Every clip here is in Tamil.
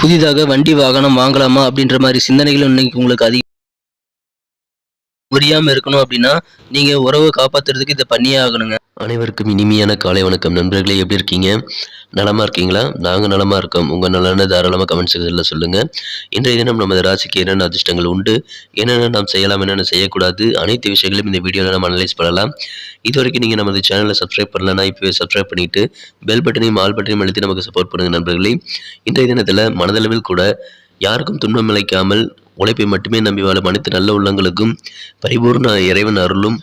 புதிதாக வண்டி வாகனம் வாங்கலாமா அப்படின்ற மாதிரி சிந்தனைகள் இன்னைக்கு உங்களுக்கு அதிகம் புரியாம இருக்கணும் அப்படின்னா நீங்க உறவை காப்பாத்துறதுக்கு இதை பண்ணியே ஆகணுங்க. அனைவருக்கும் இனிமையான காலை வணக்கம் நண்பர்களே. எப்படி இருக்கீங்க? நலமா இருக்கீங்களா? நாங்கள் நலமா இருக்கோம். உங்கள் நலனை தாராளமாக கமெண்ட் செக்ஷனில் சொல்லுங்கள். இன்றைய தினம் நமது ராசிக்கு என்னென்ன அதிர்ஷ்டங்கள் உண்டு, என்னென்ன நாம் செய்யலாம், என்னென்ன செய்யக்கூடாது, அனைத்து விஷயங்களையும் இந்த வீடியோவில் நம்ம அனலைஸ் பண்ணலாம். இது வரைக்கும் நீங்கள் நமது சேனலை சப்ஸ்கிரைப் பண்ணலன்னா இப்போவே சப்ஸ்கிரைப் பண்ணிவிட்டு பெல் பட்டனையும் ஆல் பட்டனையும் அழுத்தி நமக்கு சப்போர்ட் பண்ணுங்கள் நண்பர்களே. இன்றைய தினத்தில் மனதளவில் கூட யாருக்கும் துன்பம் இழைக்காமல் உழைப்பை மட்டுமே நம்பி வாழும் அனைத்து நல்ல உள்ளங்களுக்கும் பரிபூர்ண இறைவன் அருளும்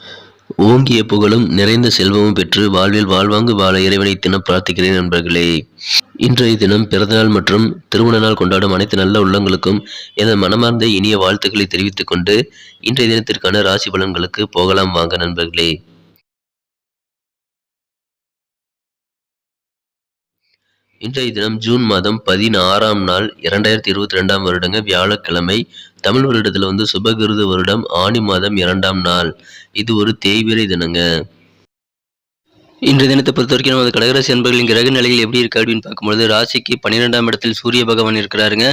ஓங்கிய புகழும் நிறைந்த செல்வமும் பெற்று வாழ்வில் வாழ்வாங்கு வாழ இறைவனை தினம் பிரார்த்திக்கிறேன் நண்பர்களே. இன்றைய தினம் பிறந்தநாள் மற்றும் திருமண நாள் கொண்டாடும் அனைத்து நல்ல உள்ளங்களுக்கும் எனது மனமார்ந்த இனிய வாழ்த்துக்களை தெரிவித்துக் கொண்டு இன்றைய தினத்திற்கான ராசி பலன்களுக்கு போகலாம் வாங்க நண்பர்களே. இன்றைய தினம் ஜூன் மாதம் 16ஆம் நாள் 2022ஆம் வருடங்க வியாழக்கிழமை. தமிழ் வருடத்தில் சுபகிருது வருடம் ஆணி மாதம் 2ஆம் நாள். இது ஒரு தேய்பிறை தினங்க. இன்றைய தினத்தை பொறுத்த வரைக்கும் நமது கடகராசி அன்பர்களின் கிரக நிலைகள் எப்படி இருக்கு அப்படின்னு பார்க்கும்போது ராசிக்கு 12ஆம் இடத்தில் சூரிய பகவான் இருக்கிறாருங்க.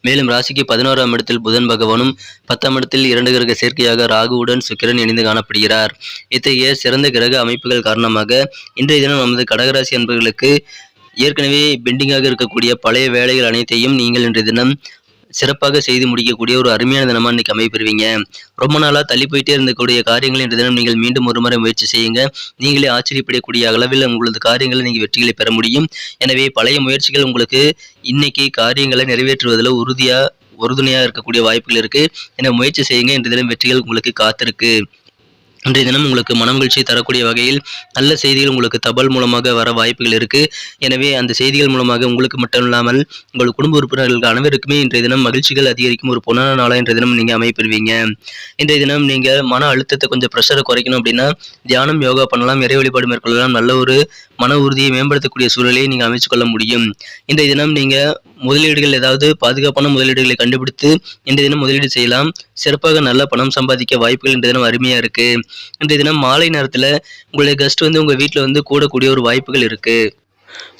மேலும் ராசிக்கு 11ஆம் இடத்தில் புதன் பகவானும் 10ஆம் இடத்தில் 2 கிரக சேர்க்கையாக ராகுவுடன் சுக்கிரன் இணைந்து காணப்படுகிறார். இத்தகைய சிறந்த கிரக அமைப்புகள் காரணமாக இன்றைய தினம் நமது கடகராசி அன்பர்களுக்கு ஏற்கனவே பெண்டிங்காக இருக்கக்கூடிய பழைய வேலைகள் அனைத்தையும் நீங்கள் இன்றைய தினம் சிறப்பாக செய்து முடிக்கக்கூடிய ஒரு அருமையான தினமாக இன்னைக்கு அமைப்பெறுவீங்க. ரொம்ப நாளாக தள்ளி போயிட்டே இருந்தக்கூடிய காரியங்கள் இன்றைய தினம் நீங்கள் மீண்டும் ஒரு முறை முயற்சி செய்யுங்க. நீங்களே ஆச்சரியப்படக்கூடிய அளவில் உங்களது காரியங்களை நீங்கள் வெற்றிகளை பெற முடியும். எனவே பழைய முயற்சிகள் உங்களுக்கு இன்னைக்கு காரியங்களை நிறைவேற்றுவதில் உறுதுணையாக இருக்கக்கூடிய வாய்ப்புகள் இருக்கு. என முயற்சி செய்யுங்க. இன்றைய தினம் வெற்றிகள் உங்களுக்கு காத்திருக்கு. இன்றைய தினம் உங்களுக்கு மனமகிழ்ச்சி தரக்கூடிய வகையில் நல்ல செய்திகள் உங்களுக்கு தபால் மூலமாக வர வாய்ப்புகள் இருக்கு. எனவே அந்த செய்திகள் மூலமாக உங்களுக்கு மட்டும் இல்லாமல் உங்கள் குடும்ப உறுப்பினர்களுக்கு அனைவருக்குமே இன்றைய தினம் மகிழ்ச்சிகள் அதிகரிக்கும் ஒரு பொன்னான நாளாக இன்றைய தினம் நீங்க அமைப்பெறுவீங்க. இன்றைய தினம் நீங்க மன அழுத்தத்தை கொஞ்சம் ப்ரெஷரை குறைக்கணும் அப்படின்னா தியானம், யோகா பண்ணலாம், இறை வழிபாடு மேற்கொள்ளலாம். நல்ல ஒரு மன உறுதியை மேம்படுத்தக்கூடிய சூழலை நீங்க அமைச்சுக்கொள்ள முடியும். இன்றைய தினம் நீங்க முதலீடுகள் ஏதாவது பாதுகாப்பான முதலீடுகளை கண்டுபிடித்து இன்றைய தினம் முதலீடு செய்யலாம். சிறப்பாக நல்ல பணம் சம்பாதிக்க வாய்ப்புகள் இன்றைய தினம் அருமையா இருக்கு. இன்றைய தினம் மாலை நேரத்துல உங்களுடைய கெஸ்ட் உங்க வீட்டுல கூடக்கூடிய ஒரு வாய்ப்புகள் இருக்கு.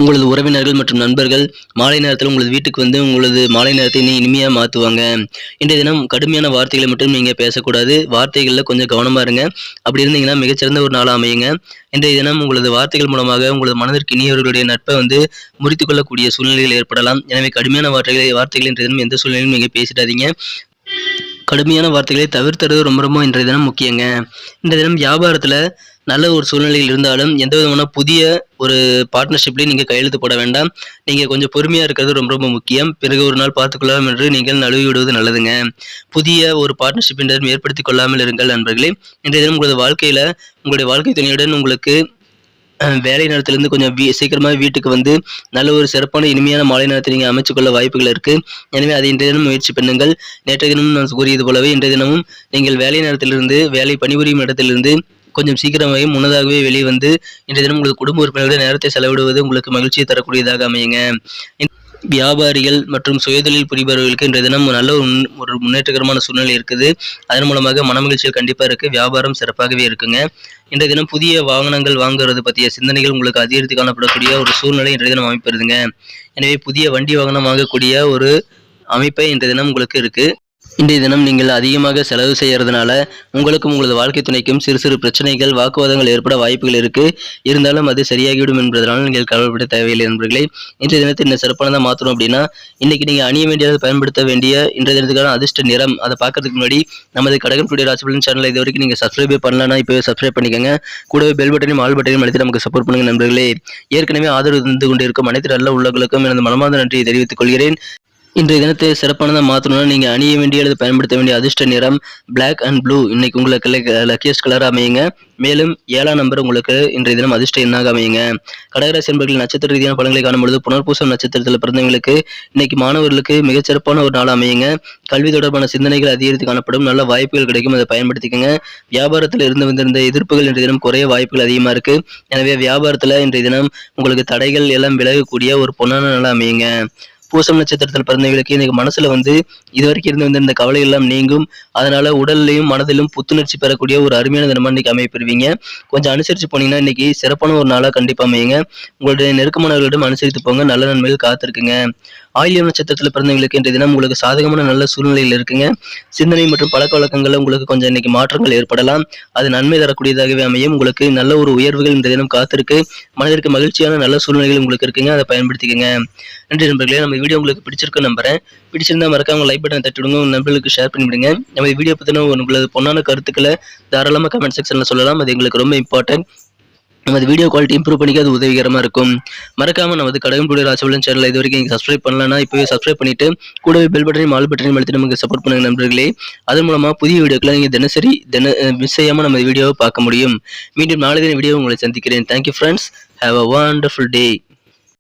உங்களது உறவினர்கள் மற்றும் நண்பர்கள் மாலை நேரத்தில் உங்களது வீட்டுக்கு உங்களது மாலை நேரத்தை இனிமையாக மாற்றுவாங்க. இன்றைய தினம் கடுமையான வார்த்தைகளை மட்டும் நீங்கள் பேசக்கூடாது. வார்த்தைகளில் கொஞ்சம் கவனமாக இருங்க. அப்படி இருந்தீங்கன்னா மிகச்சிறந்த ஒரு நாளாக அமையுங்க. இன்றைய தினம் உங்களது வார்த்தைகள் மூலமாக உங்களது மனதிற்கு இனியவர்களுடைய நட்பை முறித்து கொள்ளக்கூடிய சூழ்நிலைகள் ஏற்படலாம். எனவே கடுமையான வார்த்தைகள் இன்றைய தினம் எந்த சூழ்நிலையும் நீங்கள் பேசிடாதீங்க. கடுமையான வார்த்தைகளை தவிர்த்துறது ரொம்ப ரொம்ப இன்றைய தினம் முக்கியங்க. இன்றைய தினம் வியாபாரத்தில் நல்ல ஒரு சூழ்நிலையில் இருந்தாலும் எந்த விதமான புதிய ஒரு பார்ட்னர்ஷிப்லையும் நீங்கள் கையெழுத்து போட வேண்டாம். நீங்கள் கொஞ்சம் பொறுமையாக இருக்கிறது ரொம்ப ரொம்ப முக்கியம். பிறகு ஒரு நாள் பார்த்துக்கொள்ளலாம் என்று நீங்கள் நழுவி விடுவது நல்லதுங்க. புதிய ஒரு பார்ட்னர்ஷிப் இன்றைய ஏற்படுத்தி கொள்ளாமல் இருங்கள் நண்பர்களே. இன்றைய தினம் உங்களது வாழ்க்கையில் உங்களுடைய வாழ்க்கை துணையுடன் உங்களுக்கு வேலை நேரத்திலிருந்து கொஞ்சம் சீக்கிரமாக வீட்டுக்கு நல்ல ஒரு சிறப்பான இனிமையான மாலை நேரத்தை நீங்கள் அமைச்சுக்கொள்ள வாய்ப்புகள் இருக்கு. எனவே அதை இன்றைய தினம் முயற்சி பண்ணுங்கள். நேற்றைய தினமும் நான் கூறியது போலவே இன்றைய தினமும் நீங்கள் வேலை நேரத்திலிருந்து வேலை பணிபுரியும் இடத்திலிருந்து கொஞ்சம் சீக்கிரமாகவே முன்னதாகவே வெளியே இன்றைய தினம் உங்களுக்கு குடும்ப உறுப்பினர்களுடன் நேரத்தை செலவிடுவது உங்களுக்கு மகிழ்ச்சியை தரக்கூடியதாக அமையுங்க. வியாபாரிகள் மற்றும் சுயதொழில் புரிபவர்களுக்கு இன்றைய தினம் நல்ல ஒரு முன்னேற்றகரமான சூழ்நிலை இருக்குது. அதன் மூலமாக மனமகிழ்ச்சிகள் கண்டிப்பாக இருக்குது. வியாபாரம் சிறப்பாகவே இருக்குங்க. இன்றைய தினம் புதிய வாகனங்கள் வாங்குறது பற்றிய சிந்தனைகள் உங்களுக்கு அதிகரித்து காணப்படக்கூடிய ஒரு சூழ்நிலை இன்றைய தினம் அமைப்பெறுதுங்க. எனவே புதிய வண்டி வாகனம் வாங்கக்கூடிய ஒரு அமைப்பை இன்றைய தினம் உங்களுக்கு இருக்குது. இன்றைய தினம் நீங்கள் அதிகமாக செலவு செய்யறதுனால உங்களுக்கும் உங்களது வாழ்க்கை துணைக்கும் சிறு சிறு பிரச்சனைகள், வாக்குவாதங்கள் ஏற்பட வாய்ப்புகள் இருக்கு. இருந்தாலும் அது சரியாகிவிடும் என்பதனால் நீங்கள் கவலைப்பட தேவையில்லை நண்பர்களே. இன்றைய தினத்தை இன்னும் சிறப்பானதாக மாற்றணும் அப்படின்னா இன்னைக்கு நீங்கள் அணிய வேண்டியதை பயன்படுத்த வேண்டிய இன்றைய தினத்துக்கான அதிர்ஷ்ட நிறம் அதை பார்க்கறதுக்கு முன்னாடி நமது கடகம் டுடே ராசி பலன் சேனலை இது வரைக்கும் நீங்கள் சப்ஸ்கிரைபே பண்ணலன்னா இப்போவே சப்ஸ்கிரைப் பண்ணிக்கோங்க. கூடவே பெல் பட்டனையும் ஆல் பட்டனையும் அழுத்தி நமக்கு சப்போர்ட் பண்ணுங்க நண்பர்களே. ஏற்கனவே ஆதரவு தந்து கொண்டிருக்கும் அனைத்து நல்ல உள்ளங்களுக்கும் எனது மனமார்ந்த நன்றியை தெரிவித்துக் கொள்கிறேன். இன்றைய தினத்தை சிறப்பானதாக மாற்றணும்னா நீங்கள் அணிய வேண்டிய அல்லது பயன்படுத்த வேண்டிய அதிர்ஷ்ட நிறம் பிளாக் அண்ட் ப்ளூ. இன்னைக்கு உங்களுக்கு லக்கியஸ்ட் கலராக அமையுங்க. மேலும் 7ஆம் நம்பர் உங்களுக்கு இன்றைய தினம் அதிர்ஷ்ட எண்ணாக அமையுங்க. கடகராசி என்பவர்கள் நட்சத்திர ரீதியான பலன்களை காணும்பொழுது புனர்பூசம் நட்சத்திரத்தில் பிறந்தவங்களுக்கு இன்னைக்கு மாணவர்களுக்கு மிகச்சிறப்பான ஒரு நாள் அமையுங்க. கல்வி தொடர்பான சிந்தனைகள் அதிகரித்து காணப்படும். நல்ல வாய்ப்புகள் கிடைக்கும். அதை பயன்படுத்திக்கங்க. வியாபாரத்தில் இருந்து வந்திருந்த எதிர்ப்புகள் இன்றைய தினம் குறைய வாய்ப்புகள் அதிகமாக இருக்கு. எனவே வியாபாரத்தில் இன்றைய தினம் உங்களுக்கு தடைகள் எல்லாம் விலகக்கூடிய ஒரு பொன்னான நாள் அமையுங்க. பூசம் நட்சத்திரத்தில் பிறந்தவர்களுக்கு இன்னைக்கு மனசுல இது வரைக்கும் இருந்து இந்த கவலை எல்லாம் நீங்கும். அதனால உடல்லையும் மனதிலும் புத்துணர்ச்சி பெறக்கூடிய ஒரு அருமையான தினமா இன்னைக்கு அமைப்பெறுவீங்க. கொஞ்சம் அனுசரிச்சு போனீங்கன்னா இன்னைக்கு சிறப்பான ஒரு நாளா கண்டிப்பா அமையுங்க. உங்களுடைய நெருக்கமானவர்களிடம் அனுசரித்து போங்க. நல்ல நன்மைகள் காத்திருக்குங்க. ஆயில்யம் நட்சத்திரத்தில் பிறந்தவங்களுக்கு இன்றைய தினம் உங்களுக்கு சாதகமான நல்ல சூழ்நிலையில் இருக்குங்க. சிந்தனை மற்றும் பழக்க வழக்கங்கள்ல உங்களுக்கு கொஞ்சம் இன்னைக்கு மாற்றங்கள் ஏற்படலாம். அது நன்மை தரக்கூடியதாகவே அமையும். உங்களுக்கு நல்ல ஒரு உயர்வுகள் இந்த தினம் காத்திருக்கு. மனதிற்கு மகிழ்ச்சியான நல்ல சூழ்நிலைகள் உங்களுக்கு இருக்குங்க. அதை பயன்படுத்திக்கங்க. நன்றி நண்பர்களே. நம்ம வீடியோ உங்களுக்கு பிடிச்சிருக்குன்னு நம்புறேன். பிடிச்சிருந்தா மறக்காம லைக் பட்டன் தட்டி விடுங்க. உங்க நண்பர்களுக்கு ஷேர் பண்ணி விடுங்க. நம்ம வீடியோ பத்தின உங்களது பொன்னான கருத்துக்களை தாராளமா கமெண்ட் செக்ஷன்ல சொல்லலாம். அது எங்களுக்கு ரொம்ப இம்பார்ட்டன்ட். நமது வீடியோ குவாலிட்டி இம்ப்ரூவ் பண்ணிக்க அது உதவிகரமா இருக்கும். மறக்காம நமது கடகம்புடி ராசிபலன் சேனல் இது வரைக்கும் நீங்க சப்ஸ்கிரைப் பண்ணலன்னா இப்பவே சப்ஸ்கிரைப் பண்ணிட்டு கூடவே பெல் பட்டனையும் ஆல் பட்டனையும் அழுத்தி நமக்கு சப்போர்ட் பண்ணுங்க நண்பர்களே. அதன் மூலமா புதிய வீடியோக்களை நீங்க தினசரி மிஸ் செய்யாம நம்ம வீடியோவை பார்க்க முடியும். மீண்டும் நாளை வீடியோ உங்களை சந்திக்கிறேன். Thank you friends. Have a wonderful day.